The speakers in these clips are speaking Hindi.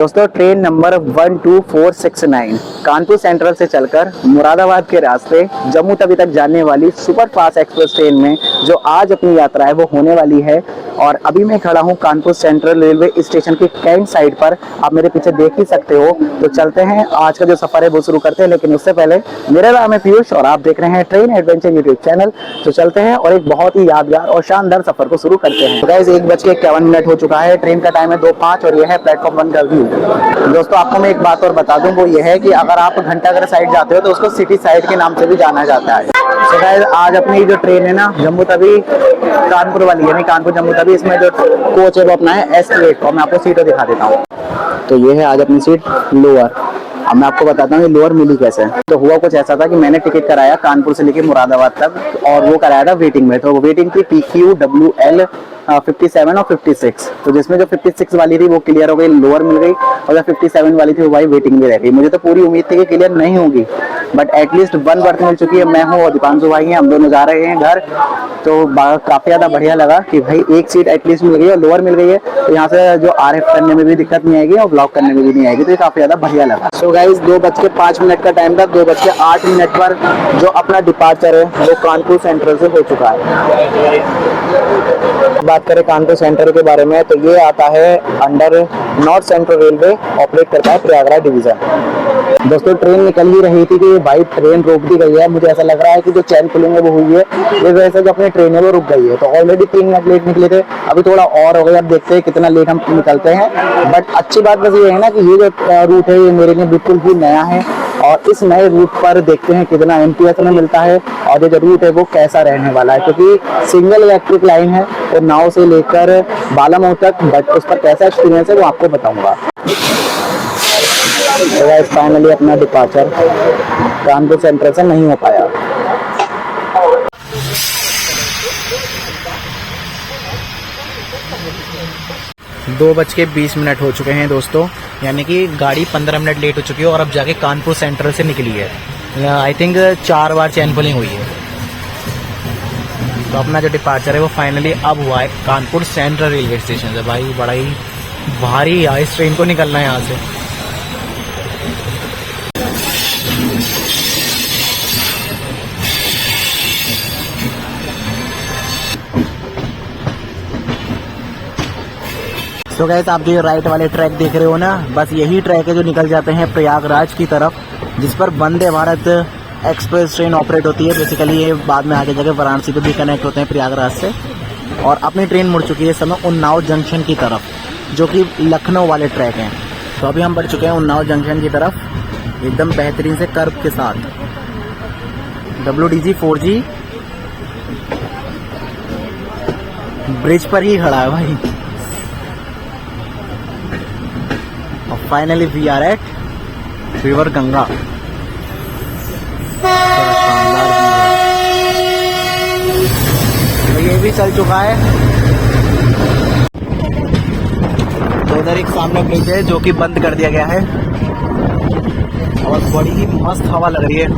दोस्तों ट्रेन नंबर 12469 कानपुर सेंट्रल से चलकर मुरादाबाद के रास्ते जम्मू तवी तक जाने वाली सुपर फास्ट एक्सप्रेस ट्रेन में जो आज अपनी यात्रा है वो होने वाली है। और अभी मैं खड़ा हूँ कानपुर सेंट्रल रेलवे स्टेशन की कैंट साइड पर, आप मेरे पीछे देख ही सकते हो। तो चलते हैं, आज का जो सफर है वो शुरू करते हैं। लेकिन उससे पहले मेरा नाम है पीयूष और आप देख रहे हैं ट्रेन एडवेंचर यूट्यूब चैनल। तो चलते हैं और एक बहुत ही यादगार और शानदार सफर को शुरू करते हैं। गाइस 1:51 हो चुका है, ट्रेन का टाइम है 2:05 और यह है प्लेटफॉर्म 1 का व्यू। दोस्तों आपको मैं एक बात और बता दूं, वो ये है कि अगर आप घंटाघर साइड जाते हो तो उसको सिटी साइड के नाम से भी जाना जाता है। तो गाइस आज अपनी जो ट्रेन है ना जम्मू तवी कानपुर वाली, यानी कानपुर जम्मू तवी, इसमें जो कोच है वो अपना है S8 और मैं आपको सीटें दिखा देता हूँ। तो ये है आज अपनी सीट लोअर। अब मैं आपको बताता हूँ ये लोअर मिली कैसे। तो हुआ कुछ ऐसा था कि मैंने टिकट कराया कानपुर से लेके मुरादाबाद तक और वो कराया था वेटिंग में। तो वेटिंग थी PQWL 57 और 56। तो जिसमें जो 56 वाली थी वो क्लियर हो गई, लोअर मिल गई, और जो 57 वाली थी वो भाई वेटिंग में रह गई। मुझे तो पूरी उम्मीद थी कि क्लियर नहीं होगी, बट एटलीस्ट 1 बर्थ मिल चुकी है। मैं हूँ और दीपांशु भाई हैं, हम दोनों जा रहे हैं घर। तो काफी ज्यादा बढ़िया लगा कि भाई एक सीट एटलीस्ट मिल गई और लोअर मिल गई है। तो यहाँ से जो RF करने में भी दिक्कत नहीं आएगी और ब्लॉक करने में भी नहीं आएगी। तो ये काफी ज्यादा बढ़िया लगा। सो गाइस 2:05 का टाइम था, 2:08 पर जो अपना डिपार्चर है वो कानपुर सेंट्रल से हो चुका है। बात करें कानपुर सेंट्रल के बारे में तो ये आता है under north central railway, operate करता है प्रयागराज डिवीजन। दोस्तों ट्रेन निकल ही रही थी कि भाई ट्रेन रोक दी गई है। मुझे ऐसा लग रहा है कि जो चैन पुलिंग है वो हुई है, इस वजह से जो अपनी ट्रेन है वो रुक गई है। तो ऑलरेडी 3 मिनट लेट निकले थे, अभी थोड़ा और हो गया। अब देखते हैं कितना लेट हम निकलते हैं। बट अच्छी बात बस ये है ना कि ये जो रूट है ये मेरे लिए बिल्कुल ही नया है और इस नए रूट पर देखते हैं कितना MPS में मिलता है और ये जो रूट है वो कैसा रहने वाला है, क्योंकि सिंगल इलेक्ट्रिक लाइन है और नाव से लेकर बालामऊ तक। बट उस पर कैसा एक्सपीरियंस है वो आपको बताऊंगा। तो गाइस फाइनली अपना डिपार्चर कानपुर सेंट्रल से नहीं हो पाया। दो 2:20 हो चुके हैं दोस्तों, यानी कि गाड़ी 15 मिनट लेट हो चुकी है और अब जाके कानपुर सेंट्रल से निकली है। I think 4 bar chain pulling हुई है। तो अपना जो डिपार्चर है वो फाइनली अब हुआ है कानपुर सेंट्रल रेलवे स्टेशन से। भाई बड़ा ही भारी है इस ट्रेन को निकलना है यहाँ से। तो गाइस आप जो राइट वाले ट्रैक देख रहे हो ना, बस यही ट्रैक है जो निकल जाते हैं प्रयागराज की तरफ, जिस पर Vande Bharat express train operate होती है। बेसिकली ये बाद में आगे जाके वाराणसी पे भी कनेक्ट होते हैं प्रयागराज से। और अपनी ट्रेन मुड़ चुकी है इस समय उन्नाव जंक्शन की तरफ, जो कि लखनऊ वाले ट्रैक हैं। तो अभी हम बढ़ चुके हैं उन्नाव जंक्शन की तरफ, एकदम बेहतरीन से कर्व के साथ। WDG 4G ब्रिज पर ही खड़ा है भाई। Finally we are at river Ganga. तो ये भी चल चुका है। तो इधर एक सामने ब्रिज है जो कि बंद कर दिया गया है और बड़ी ही मस्त हवा लग रही है।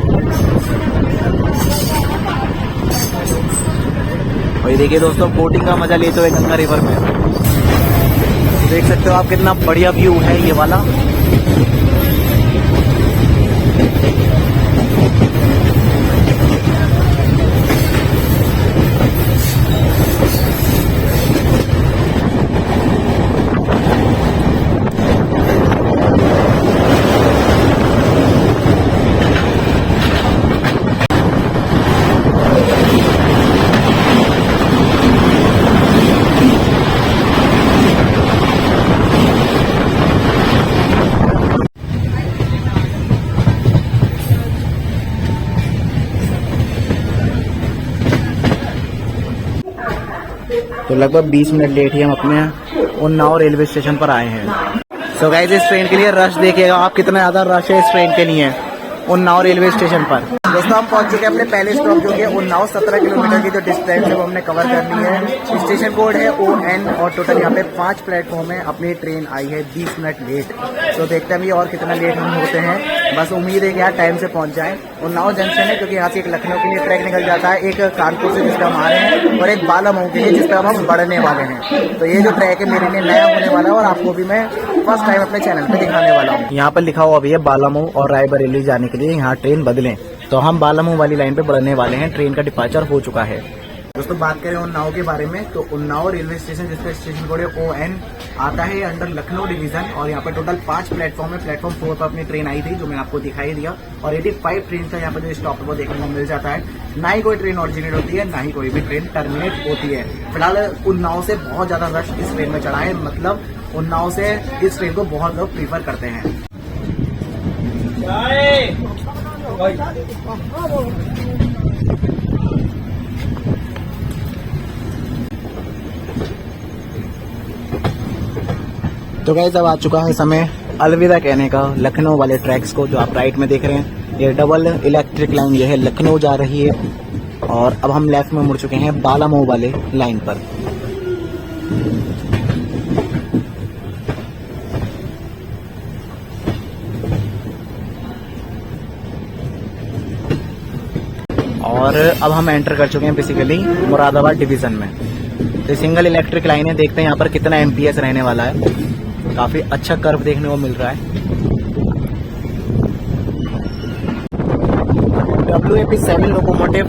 और ये देखिए दोस्तों बोटिंग का मजा लेते हुए गंगा रिवर में देख सकते हो आप कितना बढ़िया व्यू है ये वाला। तो लगभग 20 मिनट लेट ही हम अपने उन्नाव रेलवे स्टेशन पर आए हैं। सो गाइस इस ट्रेन के लिए रश देखिएगा आप, कितना ज्यादा रश है इस ट्रेन के लिए उन्नाव रेलवे स्टेशन पर। दोस्तों हम पहुंच चुके हैं अपने पहले स्टॉप जो कि उन्नाव। 17 किलोमीटर की जो डिस्टेंस है वो हमने कवर कर ली है। स्टेशन कोड है ON और टोटल यहाँ पे 5 प्लेटफॉर्म है। अपनी ट्रेन आई है 20 मिनट लेट। तो देखते हैं और कितना लेट हम होते हैं। बस उम्मीद है कि यार टाइम से पहुंच जाए। उन्नाव जंक्शन है क्योंकि यहाँ से एक लखनऊ के लिए ट्रैक निकल जाता है, एक कानपुर से जिसका हम आ रहे हैं और एक बालामऊ के लिए जिसका हम बढ़ने वाले हैं। तो ये जो ट्रैक है मेरे लिए नया होने वाला है और आपको भी मैं फर्स्ट टाइम अपने चैनल पे दिखाने वाला हूँ। यहाँ पर लिखा हुआ भी है बालामऊ और रायबरेली जाने के लिए यहाँ ट्रेन बदलें। तो हम बालामऊ वाली लाइन पे बढ़ने वाले हैं, ट्रेन का डिपार्चर हो चुका है। दोस्तों बात करें उन्नाव के बारे में, तो उन्नाव रेलवे स्टेशन जिसका स्टेशन कोड है ON आता है अंडर लखनऊ डिवीजन, और यहाँ पर टोटल 5 प्लेटफॉर्म है। प्लेटफॉर्म 4 पर अपनी ट्रेन आई थी जो मैंने आपको दिखाई दिया, और 85 ट्रेन का यहाँ पर जो स्टॉप वो देखने को मिल जाता है। ना ही कोई ट्रेन ऑरिजिनेट होती है, ना ही कोई भी ट्रेन टर्मिनेट होती है। फिलहाल उन्नाव से बहुत ज्यादा रश इस ट्रेन में चढ़ा है, मतलब उन्नाव से इस ट्रेन को बहुत लोग प्रीफर करते हैं। तो गाइस अब आ चुका है समय अलविदा कहने का लखनऊ वाले ट्रैक्स को, जो आप राइट में देख रहे हैं। ये डबल इलेक्ट्रिक लाइन ये है लखनऊ जा रही है, और अब हम लेफ्ट में मुड़ चुके हैं बालामऊ वाले लाइन पर। और अब हम एंटर कर चुके हैं बेसिकली मुरादाबाद डिवीजन में। तो सिंगल इलेक्ट्रिक लाइन है, देखते हैं यहाँ पर कितना एमपीएस रहने वाला है। काफी अच्छा कर्व देखने को मिल रहा है। WAP7 लोकोमोटिव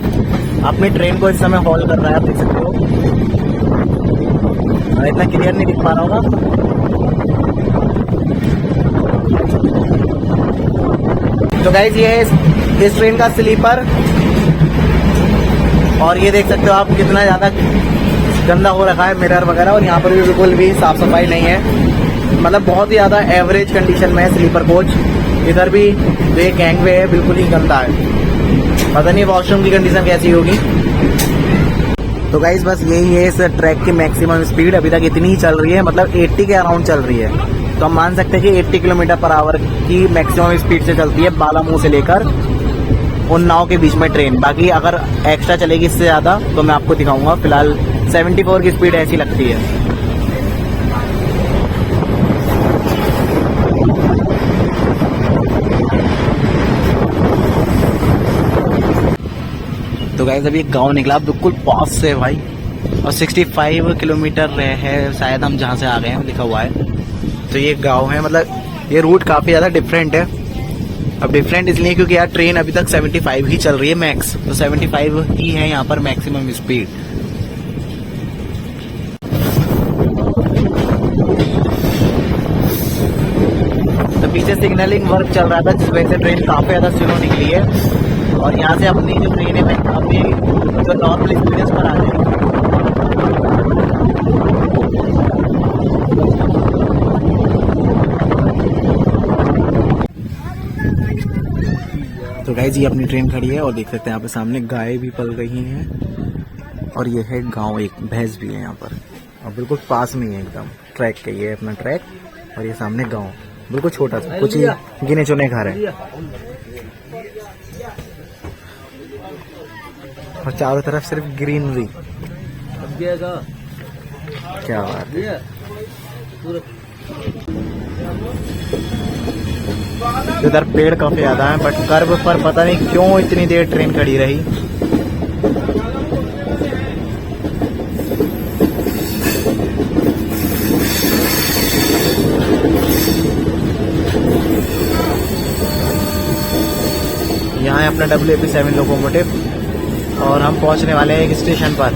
अपनी ट्रेन को इस समय हॉल कर रहा है, आप देख सकते हो। इतना क्लियर नहीं दिख पा रहा होगा। तो गाइस ये है इस ट्रेन का स्लीपर, और ये देख सकते हो आप कितना ज्यादा गंदा हो रखा है मिरर वगैरह, और यहाँ पर भी बिल्कुल भी साफ सफाई नहीं है। मतलब बहुत ही ज्यादा एवरेज कंडीशन में है स्लीपर कोच। इधर भी वे गैंगवे है, बिल्कुल ही गंदा है। पता नहीं वॉशरूम की कंडीशन कैसी होगी। तो गाइस बस यही है इस ट्रैक की मैक्सिमम स्पीड, अभी तक इतनी ही चल रही है, मतलब 80 के अराउंड चल रही है। तो हम मान सकते हैं कि 80 किलोमीटर पर आवर की मैक्सिमम स्पीड से चलती है बालामऊ से लेकर उन्नाव के बीच में ट्रेन। बाकी अगर एक्स्ट्रा चलेगी इससे ज्यादा तो मैं आपको दिखाऊंगा। फिलहाल 74 की स्पीड ऐसी लगती है। तो गाइस अभी एक गांव निकला बिल्कुल पास से भाई, और 65 किलोमीटर है शायद हम जहां से आ गए हैं, लिखा हुआ है। तो ये गांव है, मतलब ये रूट काफी ज्यादा डिफरेंट है। अब डिफरेंट इसलिए क्योंकि यार ट्रेन अभी तक 75 ही चल रही है मैक्स, तो 75 ही है यहाँ पर मैक्सिमम स्पीड। तो पीछे सिग्नलिंग वर्क चल रहा था, जिस वजह से ट्रेन काफी ज्यादा स्लो निकली है, और यहाँ से अपनी जो ट्रेन है अपनी जो नॉर्मल एक्सपीरियंस पर आ जाएगी। तो गाइस ये अपनी ट्रेन खड़ी है, और देख सकते हैं यहाँ पे सामने गाय भी पल रही हैं, और ये है गांव, एक भैंस भी है यहाँ पर, और बिल्कुल पास में ही है एकदम ट्रैक के। ये अपना ट्रैक, और ये सामने गांव, बिल्कुल छोटा सा, कुछ ही गिने चुने घर है, और चारों तरफ सिर्फ ग्रीनरी। क्या बात है। इधर पेड़ काफी ज्यादा है, बट कर्व पर पता नहीं क्यों इतनी देर ट्रेन खड़ी रही। यहाँ है अपना WAP7 लोकोमोटिव, और हम पहुंचने वाले हैं एक स्टेशन पर।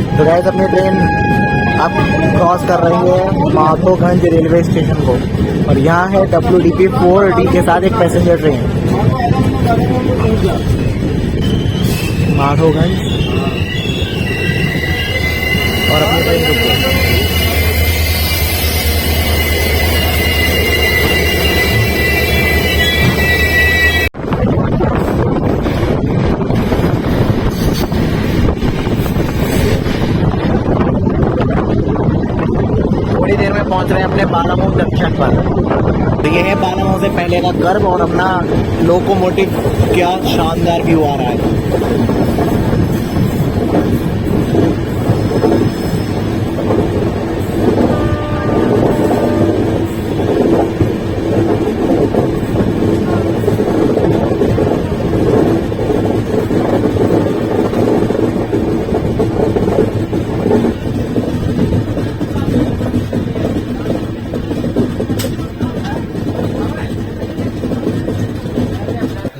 तो गाइस अपनी ट्रेन अब क्रॉस कर रही है माधोगंज रेलवे स्टेशन को, और यहाँ है WDP4D के साथ एक पैसेंजर ट्रेन माधोगंज, और अपनी ट्रेन रुक गई। थोड़ी देर में पहुंच रहे हैं अपने बालामऊ जंक्शन पर। तो ये है बालामऊ से पहले का कर्व, और अपना लोकोमोटिव क्या शानदार व्यू आ रहा है।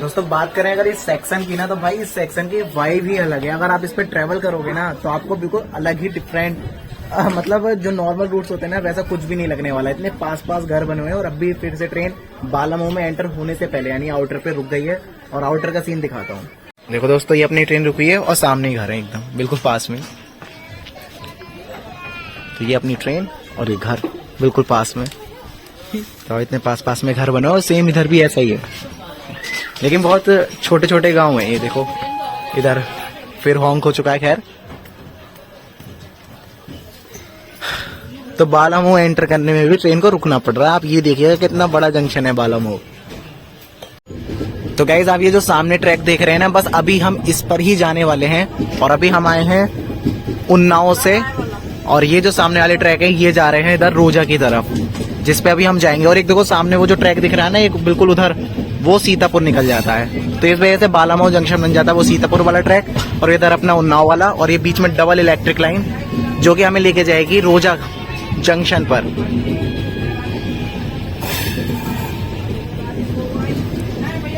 दोस्तों बात करें अगर इस सेक्शन की ना, तो भाई इस सेक्शन की वाइब ही अलग है। अगर आप इस पे ट्रेवल करोगे ना तो आपको बिल्कुल अलग ही डिफरेंट मतलब जो नॉर्मल रूट्स होते हैं ना वैसा कुछ भी नहीं लगने वाला। इतने पास पास घर बने हुए हैं और अभी फिर से ट्रेन बालामऊ में एंटर होने से पहले यानी आउटर पे रुक गई है। और आउटर का सीन दिखाता हूँ। देखो दोस्तों, ये अपनी ट्रेन रुकी है और सामने ही घर है एकदम बिल्कुल पास में। तो ये अपनी ट्रेन और ये घर बिल्कुल पास में। तो इतने पास पास में घर बने और सेम इधर भी ऐसा ही है, लेकिन बहुत छोटे छोटे गांव हैं। ये देखो इधर फिर हॉन्क हो चुका है। खैर, तो बालामऊ एंटर करने में भी ट्रेन को रुकना पड़ रहा है। आप ये देखिएगा कितना बड़ा जंक्शन है बालामऊ। तो गाइज आप ये जो सामने ट्रैक देख रहे हैं ना, बस अभी हम इस पर ही जाने वाले हैं। और अभी हम आए हैं उन्नाव से, और ये जो सामने वाले ट्रैक है ये जा रहे हैं इधर रोजा की तरफ, जिस पे अभी हम जाएंगे। और एक देखो सामने वो जो ट्रैक दिख रहा है ना, एक बिल्कुल उधर वो सीतापुर निकल जाता है। तो इस वजह से बालामऊ जंक्शन बन जाता है वो सीतापुर वाला ट्रैक, और इधर अपना उन्नाव वाला। और ये बीच में डबल इलेक्ट्रिक लाइन जो कि हमें लेके जाएगी रोजा जंक्शन पर।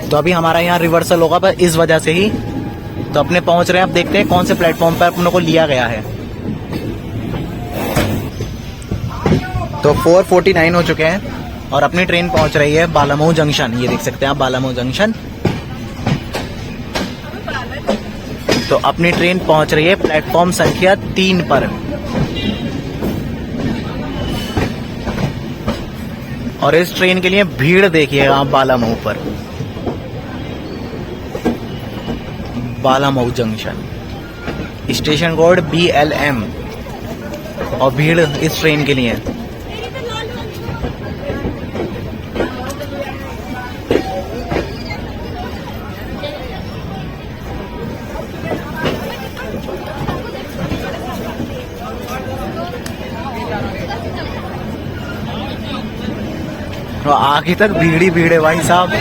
तो अभी हमारा यहाँ रिवर्सल होगा पर इस वजह से ही। तो अपने पहुंच रहे हैं, अब देखते हैं कौन से प्लेटफॉर्म पर अपनों को लिया गया है। तो 4:49 हो चुके हैं और अपनी ट्रेन पहुंच रही है बालामऊ जंक्शन। ये देख सकते हैं आप बालामऊ जंक्शन। तो अपनी ट्रेन पहुंच रही है प्लेटफॉर्म संख्या 3 पर। और इस ट्रेन के लिए भीड़ देखिएगा आप बालामऊ पर। Balamau junction, station code BLM, और भीड़ इस ट्रेन के लिए। तो आगे तक भीड़ ही भीड़ है भाई साहब।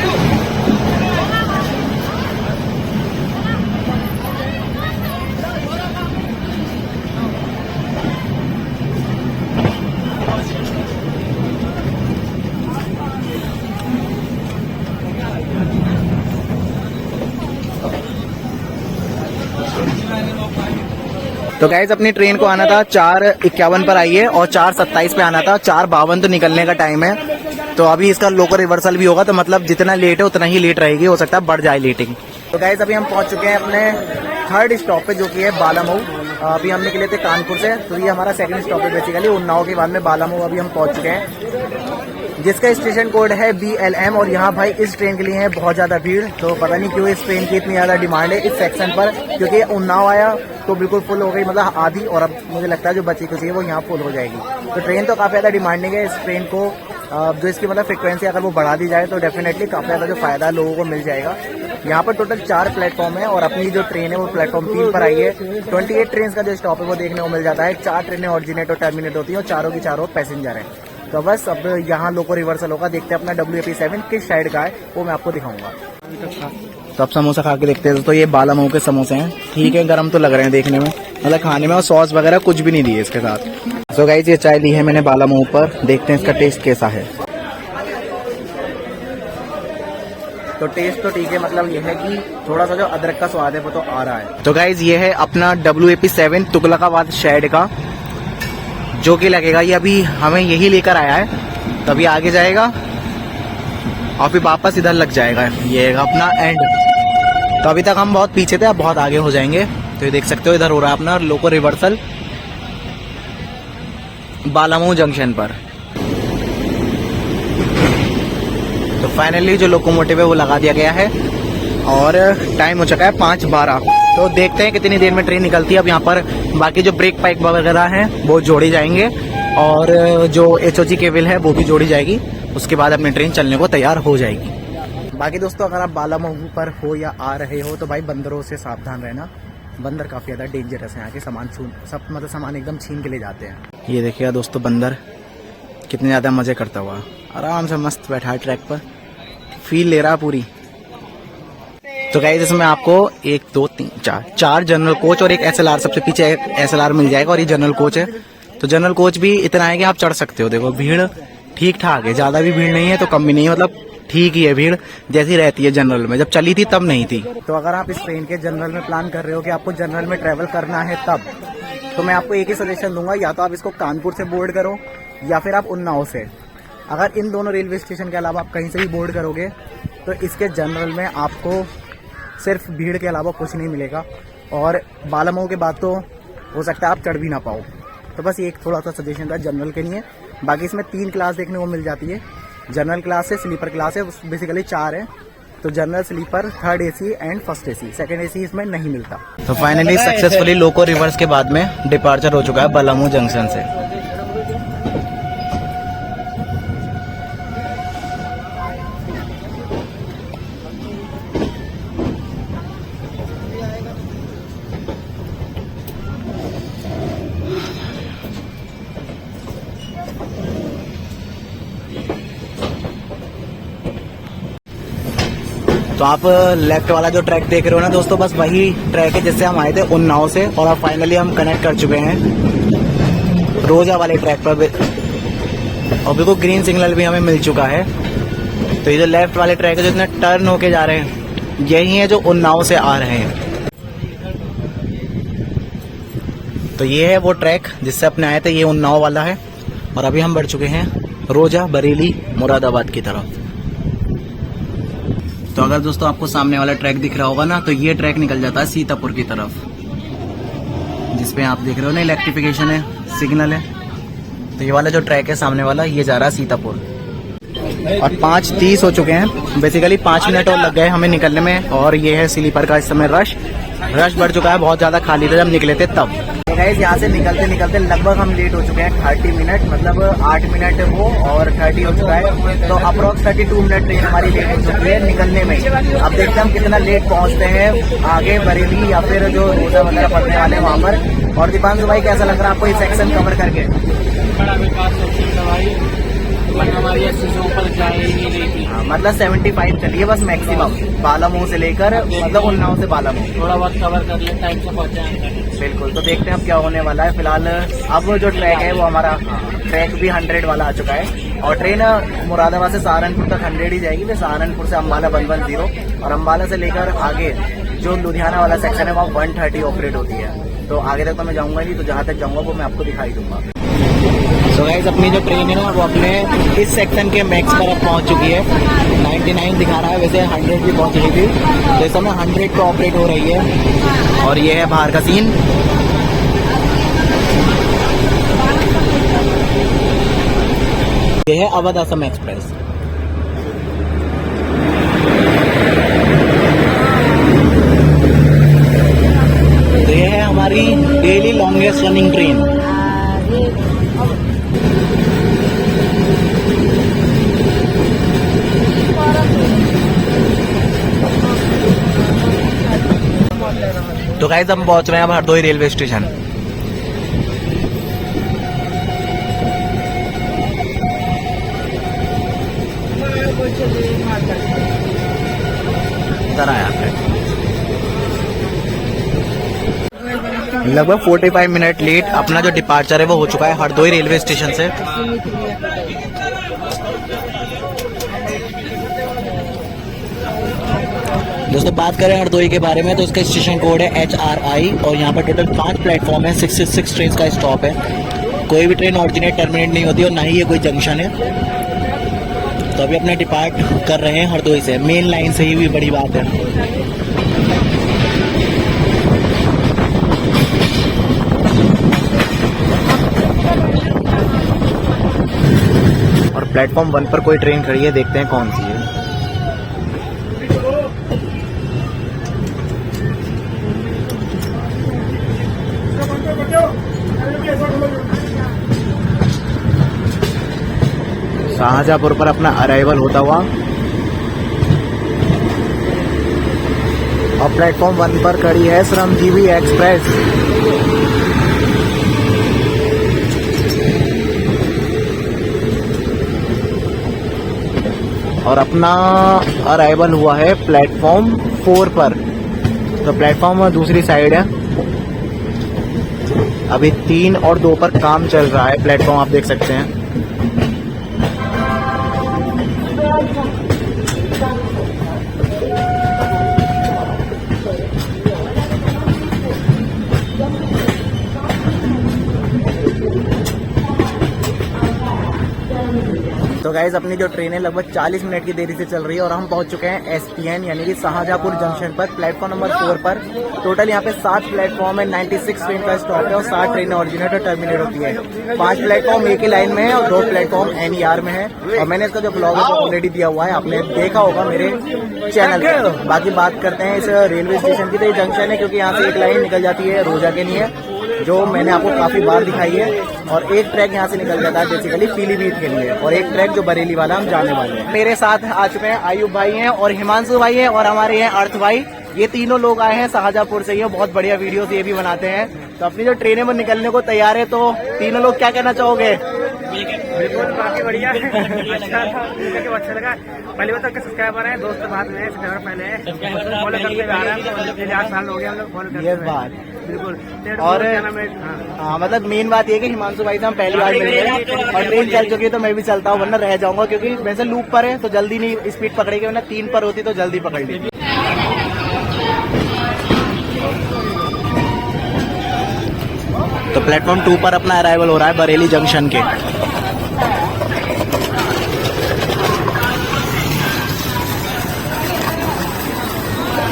तो गाइज अपनी ट्रेन को आना था 4:51 पर आई है और 4:27 पे आना था। 4:52 तो निकलने का टाइम है। तो अभी इसका लोकल रिवर्सल भी होगा, तो मतलब जितना लेट है उतना ही लेट रहेगी, हो सकता है बढ़ जाए लेटिंग। तो गाइज अभी हम पहुंच चुके हैं अपने 3rd स्टॉप पे, जो कि है बालामऊ। अभी हम निकले थे कानपुर से, तो ये हमारा 2nd स्टॉप है बेसिकली। उन्नाव के बाद में बालामऊ अभी हम पहुंच चुके हैं, जिसका स्टेशन कोड है BLM। और यहाँ भाई इस ट्रेन के लिए है बहुत ज्यादा भीड़। तो पता नहीं क्यों इस ट्रेन की इतनी ज्यादा डिमांड है इस सेक्शन पर, क्योंकि उन्नाव आया तो बिल्कुल फुल हो गई, मतलब आधी। और अब मुझे लगता है जो बची कुछ है वो यहाँ फुल हो जाएगी। तो ट्रेन तो काफी ज्यादा डिमांडिंग है। इस ट्रेन को जो इसकी मतलब फ्रिक्वेंसी अगर वो बढ़ा दी जाए तो डेफिनेटली काफी ज्यादा जो फायदा लोगों को मिल जाएगा। यहाँ पर टोटल 4 प्लेटफॉर्म है और अपनी जो ट्रेन है वो प्लेटफॉर्म 3 पर आई है। 28 ट्रेन का जो स्टॉप है वो देखने को मिल जाता है। 4 ट्रेनें ऑरिजिनेट और टर्मिनेट होती है और चारों की चारों पैसेंजर है। तो बस अब यहाँ लोको रिवर्सल होगा। देखते हैं अपना WAP7 किस साइड का है वो मैं आपको दिखाऊंगा। तो अब समोसा खा के देखते हैं। तो ये बालामऊ के समोसे हैं, ठीक है, गर्म तो लग रहे हैं देखने में, मतलब खाने में। और सॉस वगैरह कुछ भी नहीं दिए इसके साथ। सो गाइस ये चाय ली है मैंने बालामऊ पर, देखते हैं इसका टेस्ट कैसा है। तो टेस्ट तो ठीक है, मतलब ये है कि थोड़ा सा जो अदरक का स्वाद है वो तो आ रहा है। तो गाइज ये है अपना WAP7 तुगलकाबाद शेड का, जो कि लगेगा ये अभी हमें यही लेकर आया है, तभी आगे जाएगा और फिर वापस इधर लग जाएगा। ये अपना एंड। तो अभी तक हम बहुत पीछे थे, अब बहुत आगे हो जाएंगे। तो ये देख सकते हो इधर हो रहा है अपना लोको रिवर्सल बालामऊ जंक्शन पर। तो फाइनली जो लोकोमोटिव है वो लगा दिया गया है और टाइम हो चुका है 5:12। तो देखते हैं कितनी देर में ट्रेन निकलती है। अब यहाँ पर बाकी जो ब्रेक पाइप वगैरह हैं वो जोड़ी जाएंगे और जो HOG केबल है वो भी जोड़ी जाएगी। उसके बाद अपनी ट्रेन चलने को तैयार हो जाएगी। बाकी दोस्तों अगर आप बालामऊ पर हो या आ रहे हो तो भाई बंदरों से सावधान रहना। बंदर काफी ज्यादा डेंजरस है। यहाँ के सामान सामान एकदम छीन के ले जाते हैं। ये देखिएगा दोस्तों बंदर कितने ज्यादा मजे करता हुआ आराम से मस्त बैठा है ट्रैक पर, फील ले रहा पूरी। तो गाइस इसमें आपको 1 2 3 4 जनरल कोच और एक SLR, सबसे पीछे एक SLR मिल जाएगा। और ये जनरल कोच है। तो जनरल कोच भी इतना है कि आप चढ़ सकते हो। देखो भीड़ ठीक ठाक है, ज्यादा भी भीड़ नहीं है तो कम भी नहीं है, मतलब ठीक ही है भीड़, जैसी रहती है जनरल में, जब चली थी तब नहीं थी। तो अगर आप इस ट्रेन के जनरल में प्लान कर रहे हो कि आपको जनरल में ट्रेवल करना है तब, तो मैं आपको एक ही सजेशन दूंगा, या तो आप इसको कानपुर से बोर्ड करो या फिर आप उन्नाव से। अगर इन दोनों रेलवे स्टेशन के अलावा आप कहीं से भी बोर्ड करोगे तो इसके जनरल में आपको सिर्फ भीड़ के अलावा कुछ नहीं मिलेगा, और बालामऊ के बाद तो हो सकता है आप चढ़ भी ना पाओ। तो बस ये एक थोड़ा सा सजेशन था जनरल के लिए। बाकी इसमें 3 क्लास देखने को मिल जाती है, जनरल क्लास है, स्लीपर क्लास है, बेसिकली 4 है। तो general, sleeper, 3rd AC and 1st AC, 2nd AC इसमें नहीं मिलता। तो फाइनली सक्सेसफुली लोको रिवर्स के बाद में डिपार्चर हो चुका है बालामऊ जंक्शन से। तो आप लेफ्ट वाला जो ट्रैक देख रहे हो ना दोस्तों, बस वही ट्रैक है जिससे हम आए थे उन्नाव से, और अब फाइनली हम कनेक्ट कर चुके हैं रोजा वाले ट्रैक पर, और बिल्कुल ग्रीन सिग्नल भी हमें मिल चुका है। तो ये जो लेफ्ट वाले ट्रैक है जो इतने टर्न होके जा रहे हैं, यही है जो उन्नाव से आ रहे हैं। तो ये है वो ट्रैक जिससे अपने आए थे, ये उन्नाव वाला है, और अभी हम बढ़ चुके हैं रोजा, बरेली, मुरादाबाद की तरफ। तो अगर दोस्तों आपको सामने वाला ट्रैक दिख रहा होगा ना, तो ये ट्रैक निकल जाता है सीतापुर की तरफ, जिसपे आप देख रहे हो ना इलेक्ट्रिफिकेशन है, सिग्नल है। तो ये वाला जो ट्रैक है सामने वाला, ये जा रहा है सीतापुर। और 5:30 हो चुके हैं, बेसिकली 5 मिनट और लग गए हमें निकलने में। और ये है स्लीपर का इस समय रश बढ़ चुका है, बहुत ज्यादा खाली था जब निकले थे तब। तो गाइस यहाँ से निकलते निकलते लगभग हम लेट हो चुके हैं 30 मिनट, मतलब 8 मिनट वो और 30 हो चुका है। तो अप्रोक्स 32 मिनट ट्रेन हमारी लेट हो चुकी है निकलने में। अब देखते हैं हम कितना लेट पहुँचते हैं आगे बरेली या फिर जो रोजा वगैरह पड़ने वाले हैं वहाँ पर। और दीपांशु भाई कैसा लग रहा है आपको ये सेक्शन कवर करके? बड़ा विकास हमारी 80 से ऊपर जा ही नहीं थी। मतलब 75 चलिए बस मैक्सिमम, बालामऊ से लेकर मतलब उन्नाव से बालामऊ थोड़ा बहुत कवर कर ले, टाइम से पहुंचे। बिल्कुल। तो देखते हैं अब क्या होने वाला है। फिलहाल अब जो ट्रैक है वो हमारा ट्रैक भी 100 वाला आ चुका है, और ट्रेन मुरादाबाद से सहारनपुर तक 100 ही जाएगी, फिर सहारनपुर से अम्बाला 110, और अम्बाला से लेकर आगे जो लुधियाना वाला सेक्शन है वहाँ 130 ऑपरेट होती है। तो आगे तक तो मैं जाऊंगा नहीं, तो जहाँ तक जाऊंगा वो मैं आपको दिखाई दूंगा। तो गाइस अपनी जो ट्रेन है ना वो अपने इस सेक्शन के मैक्स पर अब पहुंच चुकी है। 99 दिखा रहा है, वैसे 100 भी पहुंच रही थी, तो इस समय 100 पे ऑपरेट हो रही है। और ये है बाहर का सीन। ये है अवध असम एक्सप्रेस। तो ये है हमारी डेली लॉन्गेस्ट रनिंग ट्रेन। तो गाइस हम पहुंच रहे हैं अब हरदोई रेलवे स्टेशन। इधर आया लगभग 45 मिनट लेट अपना जो डिपार्चर है वो हो चुका है हरदोई रेलवे स्टेशन से। दोस्तों बात करें हरदोई के बारे में तो इसका स्टेशन कोड है HRI, और यहाँ पर टोटल 5 प्लेटफॉर्म है, 66 ट्रेन का स्टॉप है। कोई भी ट्रेन ऑरिजिनेट टर्मिनेट नहीं होती और ना ही ये कोई जंक्शन है। तो अभी अपने डिपार्ट कर रहे हैं हरदोई से, मेन लाइन से ही भी बड़ी बात है। और प्लेटफॉर्म 1 पर कोई ट्रेन खड़ी है, देखते हैं कौन सी है। शाहजहांपुर पर अपना अराइवल होता हुआ, और प्लेटफॉर्म 1 पर खड़ी है श्रमजीवी एक्सप्रेस। और अपना अराइवल हुआ है प्लेटफॉर्म 4 पर। तो प्लेटफॉर्म दूसरी साइड है। अभी 3 और 2 पर काम चल रहा है प्लेटफॉर्म, आप देख सकते हैं। गाइज अपनी जो ट्रेन है लगभग 40 मिनट की देरी से चल रही है और हम पहुंच चुके हैं SPN यानी कि शाहजहांपुर जंक्शन पर, प्लेटफॉर्म नंबर 4 पर। टोटल यहाँ पे 7 प्लेटफॉर्म है, 96 ट्रेन का स्टॉप है और 7 ट्रेनें ओरिजिनेट और टर्मिनेट होती है। 5 प्लेटफॉर्म एक ही लाइन में है और 2 प्लेटफॉर्म NER में है। और मैंने इसका जो ब्लॉग है वो ऑलरेडी दिया हुआ है, आपने देखा होगा मेरे चैनल पर। बाकी बात करते हैं इस रेलवे स्टेशन की। तो ये जंक्शन है क्योंकि यहाँ से एक लाइन निकल जाती है रोजा के लिए, जो मैंने आपको काफी बार दिखाई है, और एक ट्रैक यहाँ से निकल जाता है बेसिकली पीलीभीत के लिए, और एक ट्रैक जो बरेली वाला हम जाने वाले हैं। मेरे साथ आ चुके हैं आयुब भाई हैं और हिमांशु भाई हैं और हमारे हैं अर्थ भाई। ये तीनों लोग आए हैं शाहजहांपुर से, ये बहुत बढ़िया वीडियोस ये भी बनाते हैं। तो अपनी जो ट्रेनें में निकलने को तैयार है, तो तीनों लोग क्या कहना चाहोगे? बिल्कुल काफी बढ़िया है, अच्छा था, मुझे अच्छा लगा। पहले वो तक के सब्सक्राइबर हैं, दोस्त बाद में सब्सक्राइबर पहले फॉलो करते आ रहे हैं, 8 साल हो गए हम लोग फॉलो करते ये हुए। बात बिल्कुल। और हाँ। हाँ, मतलब मेन बात ये है कि हिमांशु भाई से हम पहली बार मिल गए और ट्रेन चल चुकी है, तो मैं भी चलता हूँ वरना रह जाऊंगा, क्योंकि वैसे लूप पर है तो जल्दी नहीं स्पीड पकड़ेगी, वरना 3 पर होती तो जल्दी पकड़ लेगी। तो प्लेटफॉर्म 2 पर अपना अराइवल हो रहा है बरेली जंक्शन के।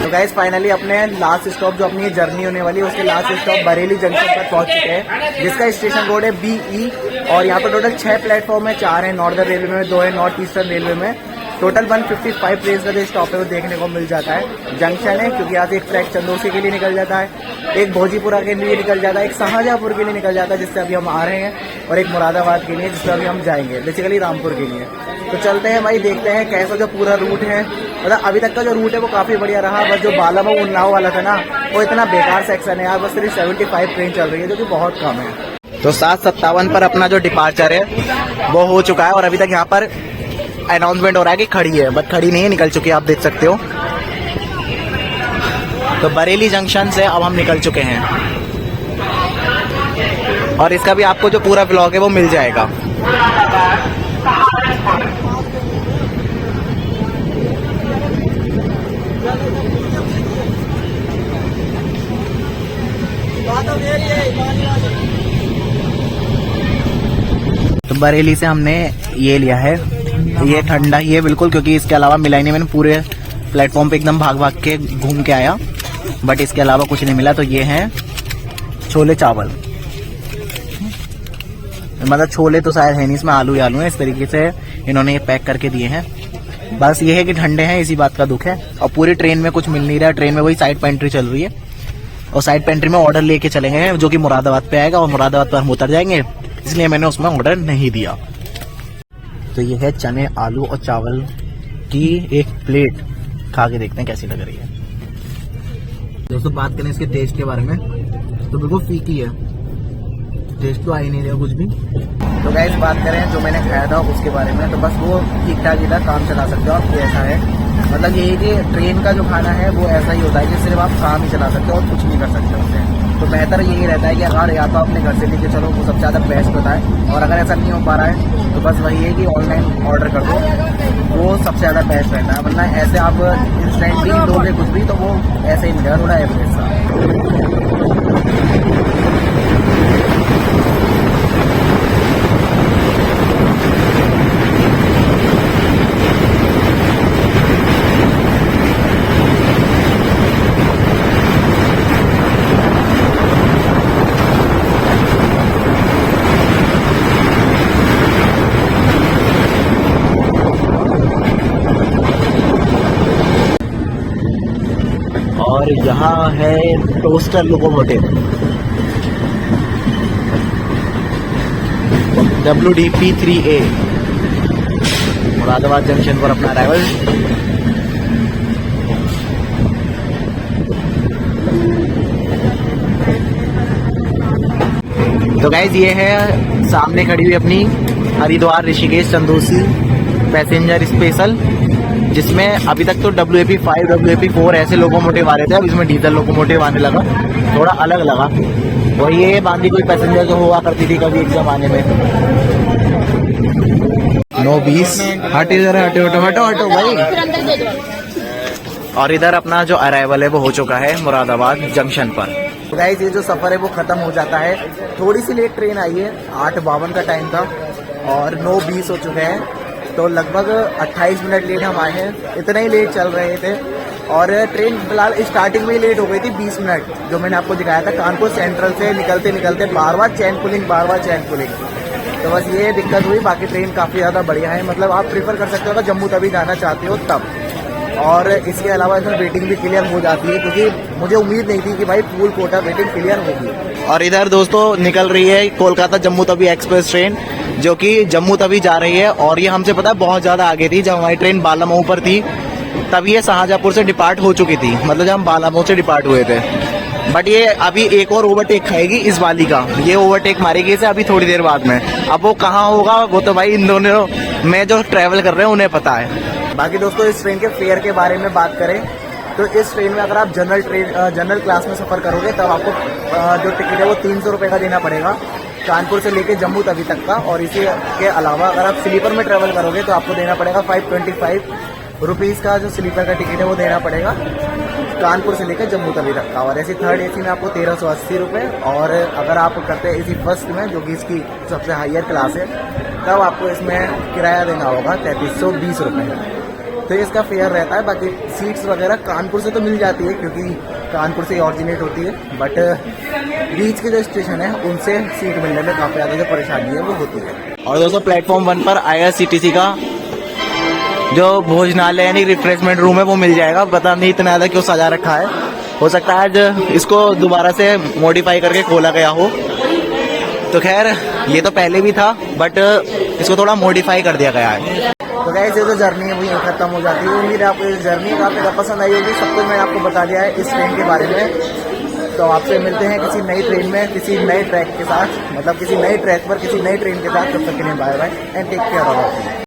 तो गाइस फाइनली अपने लास्ट स्टॉप जो अपनी जर्नी होने वाली है उसके लास्ट स्टॉप बरेली जंक्शन पर पहुंच चुके हैं, जिसका स्टेशन कोड है BE। और यहाँ पर टोटल 6 प्लेटफॉर्म है, 4 है नॉर्दर्न रेलवे में, 2 है नॉर्थ ईस्टर्न रेलवे में। टोटल 155 ट्रेन का जो स्टॉप है वो देखने को मिल जाता है। जंक्शन है क्योंकि यहाँ से एक ट्रैक चंदोसी के लिए निकल जाता है, एक भोजीपुरा के लिए निकल जाता है, एक शाहजहांपुर के लिए निकल जाता है जिससे अभी हम आ रहे हैं, और एक मुरादाबाद के लिए जिससे अभी हम जाएंगे, बेसिकली रामपुर के लिए। तो चलते हैं भाई, देखते हैं कैसा जो पूरा रूट है। मतलब अभी तक का जो रूट है वो काफी बढ़िया रहा, बस जो बालामऊ उन्नाव वाला था ना वो इतना बेकार सेक्शन है यार, बस सिर्फ 75 ट्रेन चल रही है जो कि बहुत कम है। तो 7:57 पर अपना जो डिपार्चर है वो हो चुका है और अभी तक यहाँ पर अनाउंसमेंट हो रहा है कि खड़ी है, बट खड़ी नहीं है, निकल चुकी है, आप देख सकते हो। तो बरेली जंक्शन से अब हम निकल चुके हैं और इसका भी आपको जो पूरा ब्लॉग है वो मिल जाएगा। तो बरेली से हमने ये लिया है, ये ठंडा ही है बिल्कुल, क्योंकि इसके अलावा मिला ही नहीं। मैंने पूरे प्लेटफॉर्म पे एकदम भाग भाग के घूम के आया, बट इसके अलावा कुछ नहीं मिला। तो ये हैं छोले चावल, मतलब छोले तो शायद है नहीं, इसमें आलू ही आलू है। इस तरीके से इन्होंने ये पैक करके दिए हैं। बस ये है कि ठंडे हैं, इसी बात का दुख है। और पूरी ट्रेन में कुछ मिल नहीं रहा है, ट्रेन में वही साइड पेंट्री चल रही है और साइड पेंट्री में ऑर्डर लेके चले गए जो कि मुरादाबाद पे आएगा और मुरादाबाद पर हम उतर जाएंगे, इसलिए मैंने उसमें ऑर्डर नहीं दिया। तो ये है चने आलू और चावल की एक प्लेट, खा के देखते हैं कैसी लग रही है। दोस्तों बात करें इसके टेस्ट के बारे में तो बिल्कुल फीकी है, टेस्ट तो आ ही नहीं रहा कुछ भी। तो गाइस बात करें जो मैंने खाया था उसके बारे में, तो बस वो ठीक ठाक ही था, काम चला सकते हो आप, ऐसा है। मतलब ये है कि ट्रेन का जो खाना है वो ऐसा ही होता है कि सिर्फ आप काम ही चला सकते हो और कुछ नहीं कर सकते उससे। तो बेहतर यही रहता है कि अगर या तो अपने घर से लेके चलो, वो सबसे ज़्यादा बेस्ट होता है। और अगर ऐसा नहीं हो पा रहा है तो बस वही है कि ऑनलाइन ऑर्डर कर दो, वो सबसे ज़्यादा बेस्ट रहता है। वरना ऐसे आप इंस्टेंटली लोगे कुछ भी तो वो ऐसे ही मिलेगा, थोड़ा एवरेज सा। और यहाँ है toaster locomotive WDP3A, Moradabad junction पर अपना अराइवल। तो गाइज ये है सामने खड़ी हुई अपनी हरिद्वार ऋषिकेश चंदोसी पैसेंजर स्पेशल, जिसमें अभी तक तो WAP5 WAP4 ऐसे लोकोमोटिव आ रहे थे, अब इसमें डीजल लोकोमोटिव आने लगा, थोड़ा अलग लगा। और ये बांधी कोई पैसेंजर जो हुआ करती थी कभी एक जमाने में। 9:20 हट इधर, हटो हटो हटो हटो भाई। और इधर अपना जो अराइवल है वो हो चुका है मुरादाबाद जंक्शन पर। तो गाइस ये जो सफर है वो खत्म हो जाता है। थोड़ी सी लेट ट्रेन आई है, 8:52 का टाइम था और 9:20 हो चुके हैं। तो लगभग 28 मिनट लेट हम आए हैं, इतना ही लेट चल रहे थे। और ट्रेन फिलहाल स्टार्टिंग में ही लेट हो गई थी 20 मिनट, जो मैंने आपको दिखाया था। कानपुर सेंट्रल से निकलते निकलते बार बार चैन पुलिंग, तो बस ये दिक्कत हुई। बाकी ट्रेन काफ़ी ज़्यादा बढ़िया है, मतलब आप प्रीफर कर सकते हो अगर जम्मू तवी जाना चाहते हो तब। और इसके अलावा इसमें वेटिंग भी क्लियर हो जाती है, क्योंकि मुझे उम्मीद नहीं थी कि भाई फुल कोटा वेटिंग क्लियर होगी। और इधर दोस्तों निकल रही है कोलकाता जम्मू तवी एक्सप्रेस ट्रेन, जो कि जम्मू तवी जा रही है। और ये हमसे पता है बहुत ज़्यादा आगे थी। जब हमारी ट्रेन बालामऊ पर थी तब ये शाहजहाँपुर से डिपार्ट हो चुकी थी, मतलब जब हम बालामऊ से डिपार्ट हुए थे। बट ये अभी एक और ओवरटेक खाएगी इस वाली का, ये ओवरटेक मारेगी इसे अभी थोड़ी देर बाद में। अब वो कहाँ होगा वो तो भाई इन दोनों में जो ट्रैवल कर रहे हैं उन्हें पता है। बाकी दोस्तों इस ट्रेन के फेयर के बारे में बात करें तो इस ट्रेन में अगर आप जनरल क्लास में सफ़र करोगे तब आपको जो टिकट है वो 300 रुपये का देना पड़ेगा, कानपुर से लेके जम्मू तवी तक का। और इसी के अलावा अगर आप स्लीपर में ट्रैवल करोगे तो आपको देना पड़ेगा 525 रुपीज़ का जो स्लीपर का टिकट है वो देना पड़ेगा कानपुर से लेकर जम्मू तवी तक का। और ऐसी थर्ड एसी में आपको 1380 रुपये। और अगर आप करते हैं एसी फर्स्ट में, जो कि इसकी सबसे हायर क्लास है, तब आपको इसमें किराया देना होगा 3320 रुपये। तो इसका फेयर रहता है। बाकी सीट्स वगैरह कानपुर से तो मिल जाती है, क्योंकि कानपुर से ऑरिजिनेट होती है। बट बीच के जो स्टेशन है उनसे सीट मिलने में काफ़ी ज़्यादा जो परेशानी है वो होती है। और दोस्तों प्लेटफॉर्म 1 पर IRCTC का जो भोजनालय यानी रिफ्रेशमेंट रूम है वो मिल जाएगा। पता नहीं इतना ज़्यादा क्यों सजा रखा है, हो सकता है आज इसको दोबारा से मॉडिफाई करके खोला गया हो। तो खैर ये तो पहले भी था, बट इसको थोड़ा मॉडिफाई कर दिया गया है। तो गाइस ये जो जर्नी है वो यहाँ खत्म हो जाती है। उम्मीद है आपको ये जर्नी काफ़ी ज़्यादा पसंद आई होगी। सब कुछ मैंने आपको बता दिया है इस ट्रेन के बारे में। तो आपसे मिलते हैं किसी नई ट्रेन में, किसी नए ट्रैक के साथ, मतलब किसी नए ट्रैक पर किसी नई ट्रेन के साथ। तब तक के लिए bye bye and take care of.